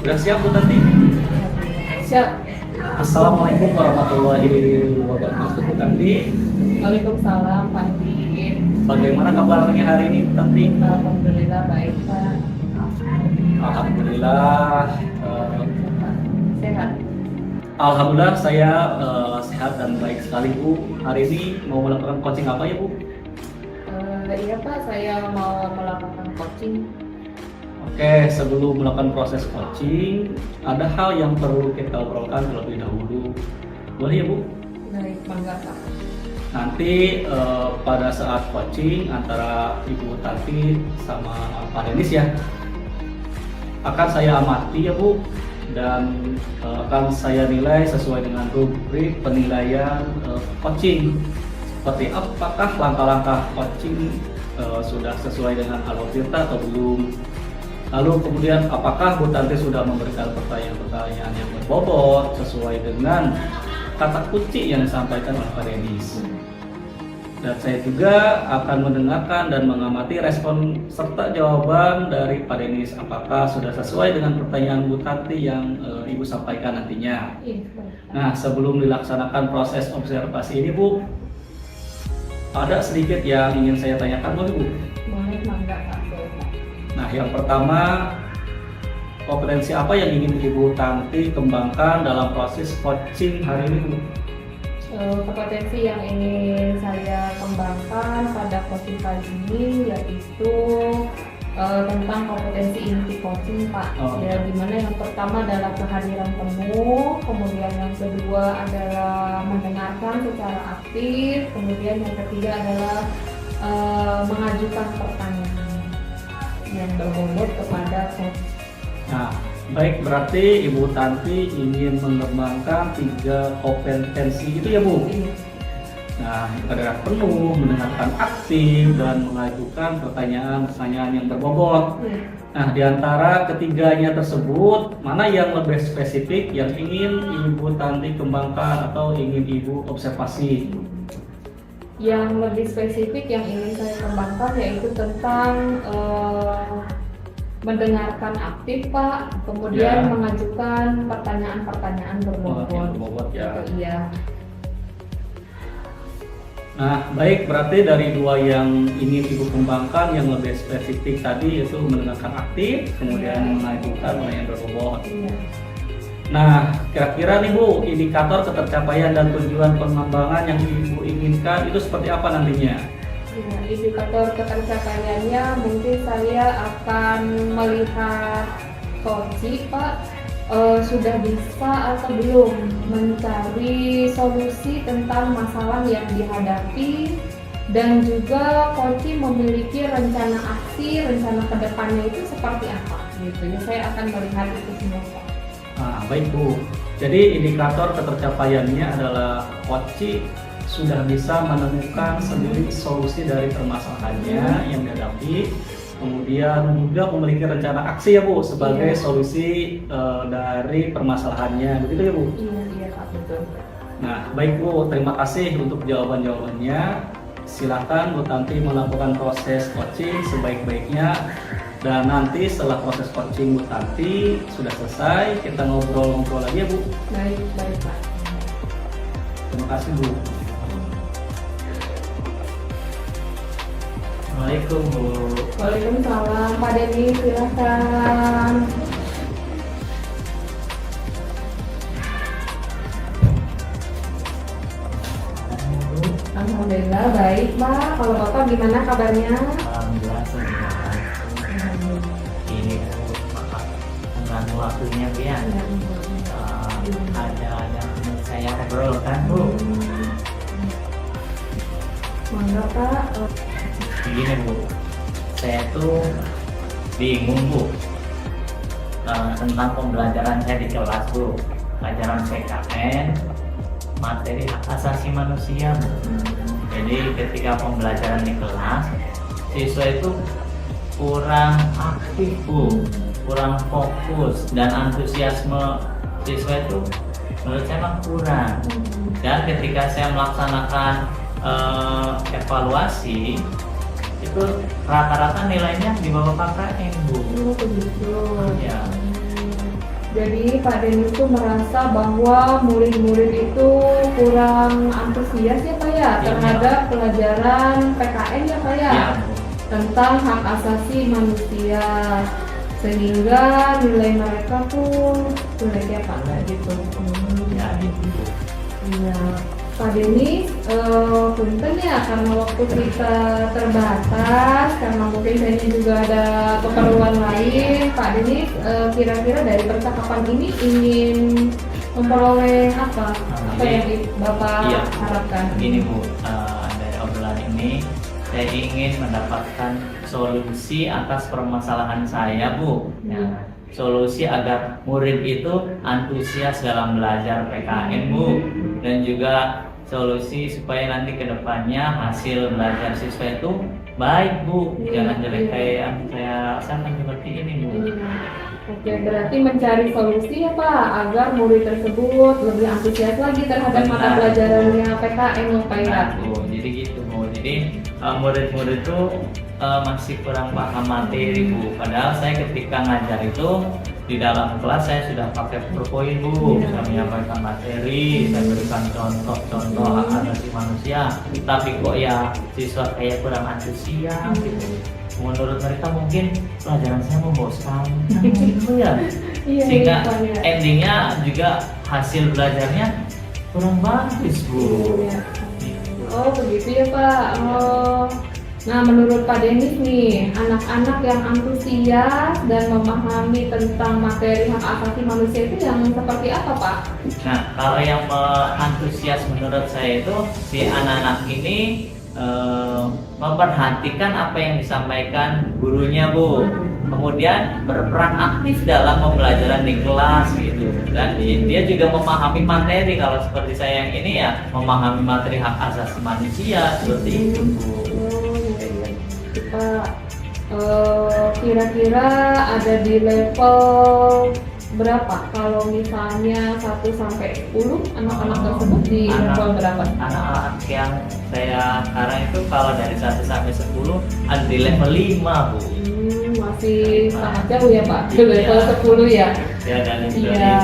Udah siap Bu Tanti? Siap. Assalamualaikum warahmatullahi wabarakatuh Bu Tanti. Waalaikumsalam Pak Din. Bagaimana kabarnya hari ini Bu Tanti? Alhamdulillah baik Pak. Alhamdulillah. Sehat. Alhamdulillah saya sehat dan baik sekali Bu. Hari ini mau melakukan coaching apa ya Bu? Iya Pak, saya mau melakukan coaching. Oke, sebelum melakukan proses coaching, ada hal yang perlu kita obrolkan terlebih dahulu. Boleh ya Bu? Baik, bangga Pak. Nanti pada saat coaching antara Ibu Tanti sama Pak Denis ya, akan saya amati ya Bu, dan akan saya nilai sesuai dengan rubrik penilaian coaching. Seperti apakah langkah-langkah coaching sudah sesuai dengan alur cerita atau belum. Lalu kemudian apakah Bu Tanti sudah memberikan pertanyaan-pertanyaan yang berbobot sesuai dengan kata kunci yang disampaikan oleh Pak Denis. Dan saya juga akan mendengarkan dan mengamati respon serta jawaban dari Pak Denis. Apakah sudah sesuai dengan pertanyaan Bu Tanti yang Ibu sampaikan nantinya. Iya, baik. Nah, sebelum dilaksanakan proses observasi ini Bu, ada sedikit yang ingin saya tanyakan boleh Bu? Boleh, bangga Pak. Boleh. Nah, yang pertama, kompetensi apa yang ingin Ibu Tanti kembangkan dalam proses coaching hari ini Bu? Kompetensi yang ingin saya kembangkan pada coaching kali ini yaitu tentang kompetensi inti coaching Pak. Ya, dimana yang pertama adalah kehadiran penuh, kemudian yang kedua adalah mendengarkan secara aktif, kemudian yang ketiga adalah mengajukan pertanyaan yang berbobot kepada coach. Nah, baik, berarti Ibu Tanti ingin mengembangkan 3 kompetensi itu ya Bu? Iya. Nah, kehadiran penuh, mendengarkan aktif, dan mengajukan pertanyaan-pertanyaan yang berbobot. Iya. Nah, di antara ketiganya tersebut, mana yang lebih spesifik yang ingin Ibu Tanti kembangkan atau ingin Ibu observasi? Yang lebih spesifik yang ingin saya kembangkan yaitu tentang mendengarkan aktif Pak, kemudian Ya. mengajukan pertanyaan-pertanyaan berbobot. Yang berbobot ya. Iya. Nah, baik, berarti dari 2 yang ingin Ibu kembangkan, yang lebih spesifik tadi yaitu mendengarkan aktif, kemudian mengajukan pertanyaan berbobot. Iya. Nah, kira-kira nih Bu, indikator ketercapaian dan tujuan pengembangan yang Ibu inginkan itu seperti apa nantinya? Ya, indikator ketercapaiannya mungkin saya akan melihat coaching Pak sudah bisa atau belum mencari solusi tentang masalah yang dihadapi, dan juga coaching memiliki rencana aksi, rencana kedepannya itu seperti apa gitu ya. Saya akan melihat itu semua Pak. Nah, baik Bu. Jadi indikator ketercapaiannya adalah coaching sudah bisa menemukan sendiri solusi dari permasalahannya yang dihadapi, kemudian juga memiliki rencana aksi ya Bu sebagai Iya. solusi dari permasalahannya, begitu ya Bu? Iya Pak, betul. Nah, baik Bu, terima kasih untuk jawaban-jawabannya. Silakan Bu Tanti melakukan proses coaching sebaik-baiknya, dan nanti setelah proses coaching Bu Tanti sudah selesai, kita ngobrol-ngobrol lagi ya Bu. Baik Pak. Terima kasih Bu. Assalamualaikum Bu. Waalaikumsalam, Pak Denny, silakan. Alhamdulillah baik Pak. Kalau Bapak gimana kabarnya? Alhamdulillah sudah baik. Ini maaf mengganggu waktunya Bu ya. Ada yang ingin saya obrolkan Bu. Mangga Pak. Begini Bu, saya tuh bingung Bu tentang pembelajaran saya di kelas Bu. Pelajaran PKN, materi hak asasi manusia Bu. Jadi ketika pembelajaran di kelas, siswa itu kurang aktif Bu, kurang fokus, dan antusiasme siswa itu menurut saya memang kurang. Dan ketika saya melaksanakan evaluasi, itu rata-rata nilainya di bawah KKM Bu. Oh begitu. Ya. Jadi Pak Denis itu merasa bahwa murid-murid itu kurang antusias ya Pak ya terhadap pelajaran PKN ya Pak ya, Iya Bu. tentang hak asasi manusia, sehingga nilai mereka tuh jelek ya Pak kayak gitu. Ya gitu Bu. Iya, Pak Denis, punten ya karena waktu kita terbatas, karena mungkin kayaknya juga ada keperluan lain. Pak Denis, kira-kira dari percakapan ini ingin memperoleh apa? Apa yang Bapak Iya. harapkan? Gini Bu, dari obrolan ini saya ingin mendapatkan solusi atas permasalahan saya Bu. Nah, solusi agar murid itu antusias dalam belajar PKN Bu, dan juga solusi supaya nanti kedepannya hasil belajar siswa itu baik Bu, jangan jelek kayak yang saya rasakan seperti ini Bu. Oke, berarti mencari solusi ya Pak agar murid tersebut lebih antusias lagi terhadap mata Benar. pelajarannya PKN ya Pak ya. Nah, Bu, jadi gitu Bu. Jadi murid-murid itu masih kurang paham materi Bu. Padahal saya ketika ngajar itu di dalam kelas saya sudah pakai PowerPoint Bu, saya menyampaikan materi, saya berikan contoh-contoh hak asasi manusia. Tapi kok ya siswa kayak kurang antusias gitu. Menurut mereka mungkin pelajaran saya membosankan gitu ya. Iya, Sehingga iya, Pak, ya. endingnya juga hasil belajarnya kurang bagus Bu. Iya. Oh begitu ya Pak. Oh. Nah menurut Pak Denis nih, anak-anak yang antusias dan memahami tentang materi hak asasi manusia itu yang seperti apa Pak? Nah, kalau yang antusias menurut saya itu si anak-anak ini memperhatikan apa yang disampaikan gurunya Bu, kemudian berperan aktif dalam pembelajaran di kelas gitu, dan dia juga memahami materi. Kalau seperti saya yang ini ya memahami materi hak asasi manusia seperti itu Bu. Oh iya iya Pak. Kira-kira ada di level berapa? Kalau misalnya 1 sampai 10 anak-anak tersebut di level berapa? Anak-anak yang saya sekarang itu kalau dari 1 sampai 10 ada di level 5 Bu. Masih sangat jauh ya Pak, di level 10 ya? Ya, dan level Iya.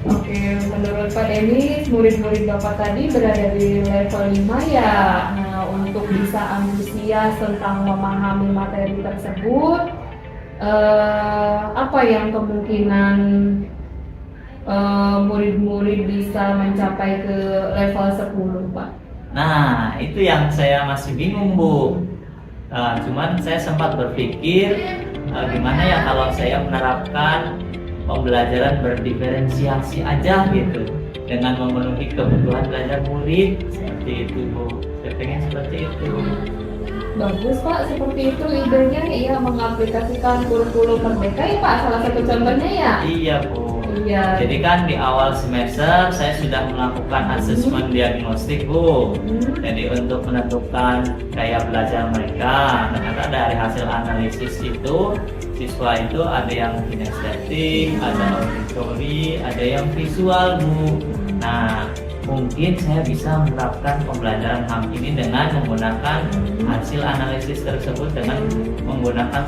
5. Oke, menurut Pak Denis, murid-murid Bapak tadi berada di level 5 ya. Nah, untuk bisa antusias tentang memahami materi tersebut, apa yang kemungkinan murid-murid bisa mencapai ke level 10 Pak? Nah, itu yang saya masih bingung Bu. Cuman saya sempat berpikir gimana ya kalau saya menerapkan pembelajaran berdiferensiasi aja gitu, dengan memenuhi kebutuhan belajar murid seperti itu Bu. Saya pengen seperti itu. Bagus Pak, seperti itu idenya ya, mengaplikasikan kurikulum merdeka ya Pak, salah satu contohnya ya? Iya Bu. Iya. Jadi kan di awal semester saya sudah melakukan asesmen diagnostik Bu. Jadi untuk menentukan gaya belajar mereka, ternyata dari hasil analisis itu siswa itu ada yang kinestetik, ada auditory, ada yang visual Bu. Nah, mungkin saya bisa menerapkan pembelajaran HAM ini dengan menggunakan hasil analisis tersebut dengan menggunakan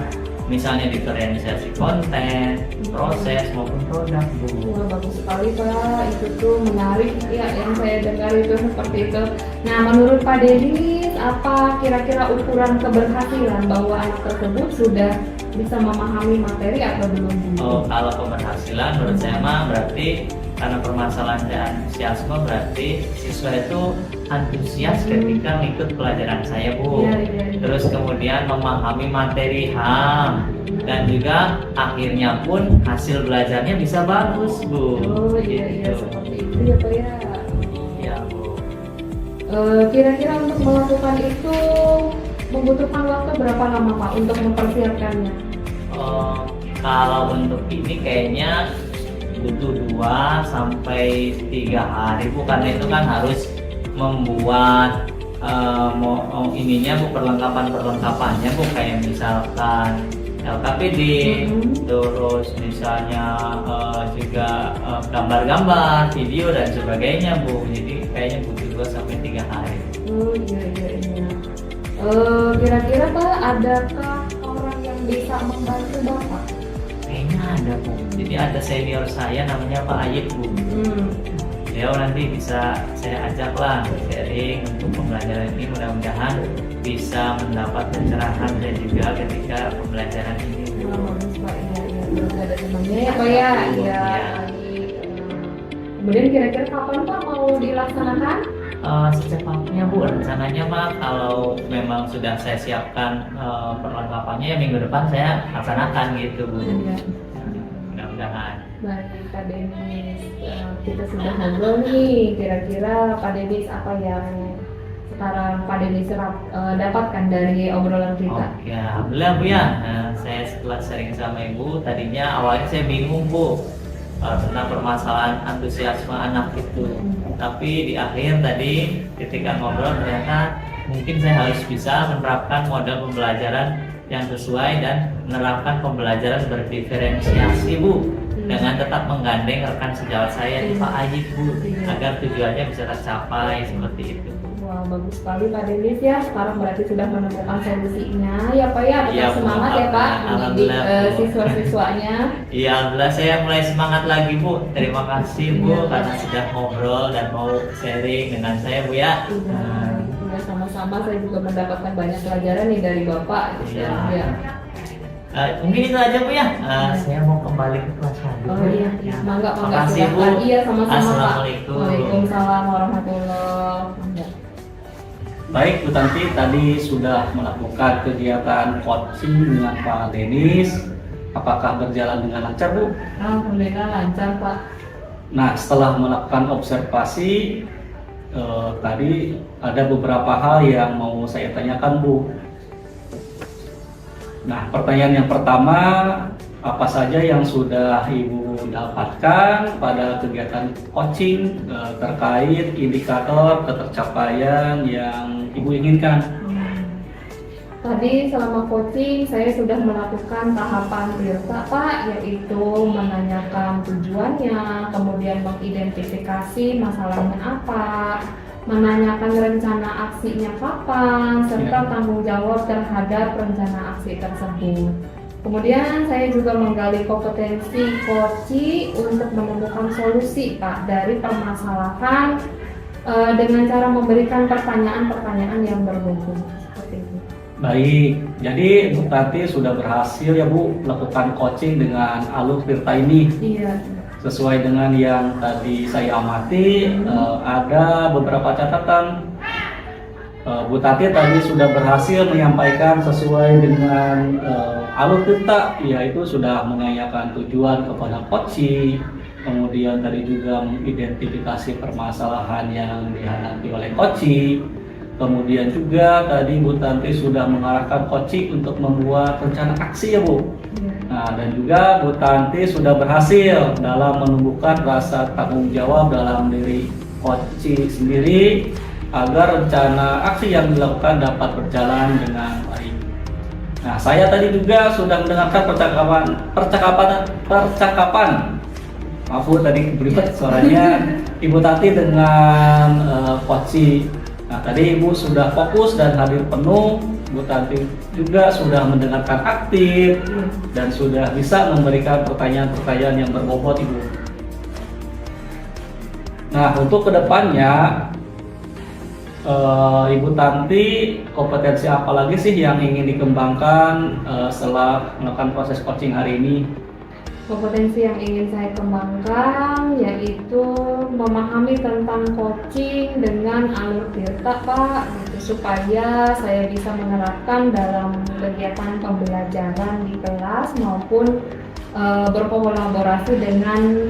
misalnya diferensiasi konten, proses maupun produk Bu. Wah, bagus sekali Pak, itu tuh menarik ya yang saya dengar itu seperti itu. Nah menurut Pak Denis, apa kira-kira ukuran keberhasilan bahwa anak tersebut sudah bisa memahami materi atau belum? Oh, kalau keberhasilan menurut saya mah berarti karena permasalahan dan antusiasme, berarti siswa itu antusias ketika mengikut pelajaran saya Bu. Iya. Terus kemudian memahami materi HAM, dan juga akhirnya pun hasil belajarnya bisa bagus Bu. Oh iya Gitu. seperti itu ya Pak ya. Iya Bu. Kira-kira untuk melakukan itu membutuhkan waktu berapa lama Pak untuk mempersiapkannya? Kalau untuk ini kayaknya butuh 2 sampai 3 hari Bu, karena itu kan harus membuat ininya Bu, perlengkapannya Bu, kayak misalkan LKPD, terus misalnya juga gambar-gambar, video dan sebagainya Bu. Jadi kayaknya butuh 2 sampai 3 hari. Oh iya. Kira-kira Pak, adakah orang yang bisa membantu Bapak? Kayaknya ada Bu. Jadi ada senior saya namanya Pak Ayib Bu. Beliau nanti bisa saya ajaklah sharing untuk pembelajaran ini, mudah-mudahan bisa mendapat pencerahan dan juga ketika pembelajaran ini. Bagus Pak, terus ada temannya ya Pak ya. Iya. Kemudian kira-kira kapan Pak mau dilaksanakan? Secepatnya Bu, rencananya mah kalau memang sudah saya siapkan perlengkapannya ya minggu depan saya laksanakan gitu Bu. Iya. Mudah-mudahan. Baik Pak Denis, kita sudah ngobrol nih, kira-kira Pak Denis apa yang sekarang Pak Denis dapatkan dari obrolan kita? Oke, alhamdulillah Bu ya. Saya setelah sharing sama Ibu, tadinya awalnya saya bingung Bu tentang permasalahan antusiasme anak itu. Tapi di akhir tadi ketika ngobrol ternyata mungkin saya harus bisa menerapkan model pembelajaran yang sesuai dan menerapkan pembelajaran berdiferensiasi Bu, dengan tetap menggandeng rekan sejawat saya di Pak Ayib Bu, agar tujuannya bisa tercapai seperti itu. Wah, bagus sekali Pak Denis ya. Sekarang berarti sudah menemukan solusinya ya Pak ya. Tetap Iya, Bu. semangat ya Pak mendidik Alhamdulillah, Bu. siswa-siswanya. Iya, alhamdulillah saya mulai semangat lagi Bu. Terima kasih Bu Iya. karena sudah ngobrol dan mau sharing dengan saya Bu ya. Sudah sama-sama, saya juga mendapatkan banyak pelajaran nih dari Bapak. Iya. Ya. Mungkin itu aja Bu ya. Saya mau kembali ke kelas lagi. Oh iya, mangga Makasih, Bu. silakan. Iya sama-sama Pak. Assalamualaikum. Waalaikumsalam warahmatullahi wabarakatuh. Baik Bu Tanti, tadi sudah melakukan kegiatan coaching dengan Pak Denis. Apakah berjalan dengan lancar Bu? Alhamdulillah lancar Pak. Nah, setelah melakukan observasi, tadi ada beberapa hal yang mau saya tanyakan Bu. Nah, pertanyaan yang pertama, apa saja yang sudah Ibu dapatkan pada kegiatan coaching terkait indikator ketercapaian yang Ibu inginkan? Tadi selama coaching saya sudah melakukan tahapan tirta Pak, yaitu menanyakan tujuannya, kemudian mengidentifikasi masalahnya apa, menanyakan rencana aksinya kapan, serta tanggung jawab terhadap rencana aksi tersebut. Kemudian saya juga menggali kompetensi coaching untuk menemukan solusi Pak dari permasalahan dengan cara memberikan pertanyaan-pertanyaan yang berhubung. Seperti itu. Baik, jadi Bu Tanti sudah berhasil ya Bu melakukan coaching dengan alur tirta ini. Iya. Sesuai dengan yang tadi saya amati, ada beberapa catatan. Bu Tanti tadi sudah berhasil menyampaikan sesuai dengan alur tirta, yaitu sudah menanyakan tujuan kepada coaching, kemudian tadi juga mengidentifikasi permasalahan yang dihadapi oleh coaching. Kemudian juga tadi Bu Tanti sudah mengarahkan coaching untuk membuat rencana aksi ya Bu. Nah, dan juga Bu Tanti sudah berhasil dalam menumbuhkan rasa tanggung jawab dalam diri coaching sendiri agar rencana aksi yang dilakukan dapat berjalan dengan baik. Nah, saya tadi juga sudah mendengarkan percakapan. Maaf Bu, tadi beribet suaranya Ibu Tanti dengan coaching. Nah, tadi Ibu sudah fokus dan hadir penuh. Bu Tanti juga sudah mendengarkan aktif dan sudah bisa memberikan pertanyaan-pertanyaan yang berbobot Ibu. Nah, untuk kedepannya Ibu Tanti kompetensi apa lagi sih yang ingin dikembangkan setelah melakukan proses coaching hari ini? Kompetensi yang ingin saya kembangkan yaitu memahami tentang coaching dengan alur tirta Pak, gitu, supaya saya bisa menerapkan dalam kegiatan pembelajaran di kelas maupun berkolaborasi dengan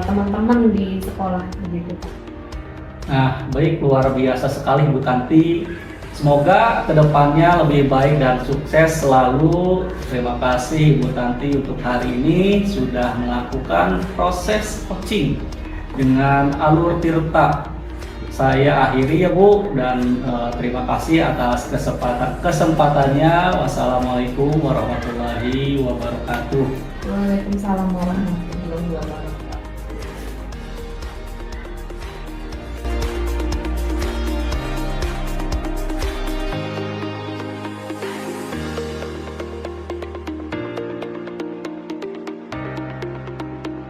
teman-teman di sekolah begitu Pak. Nah, baik, luar biasa sekali Bu Tanti. Semoga kedepannya lebih baik dan sukses selalu. Terima kasih Bu Tanti untuk hari ini sudah melakukan proses coaching dengan alur tirta. Saya akhiri ya Bu, dan terima kasih atas kesempatannya. Wassalamualaikum warahmatullahi wabarakatuh. Waalaikumsalam warahmatullahi wabarakatuh.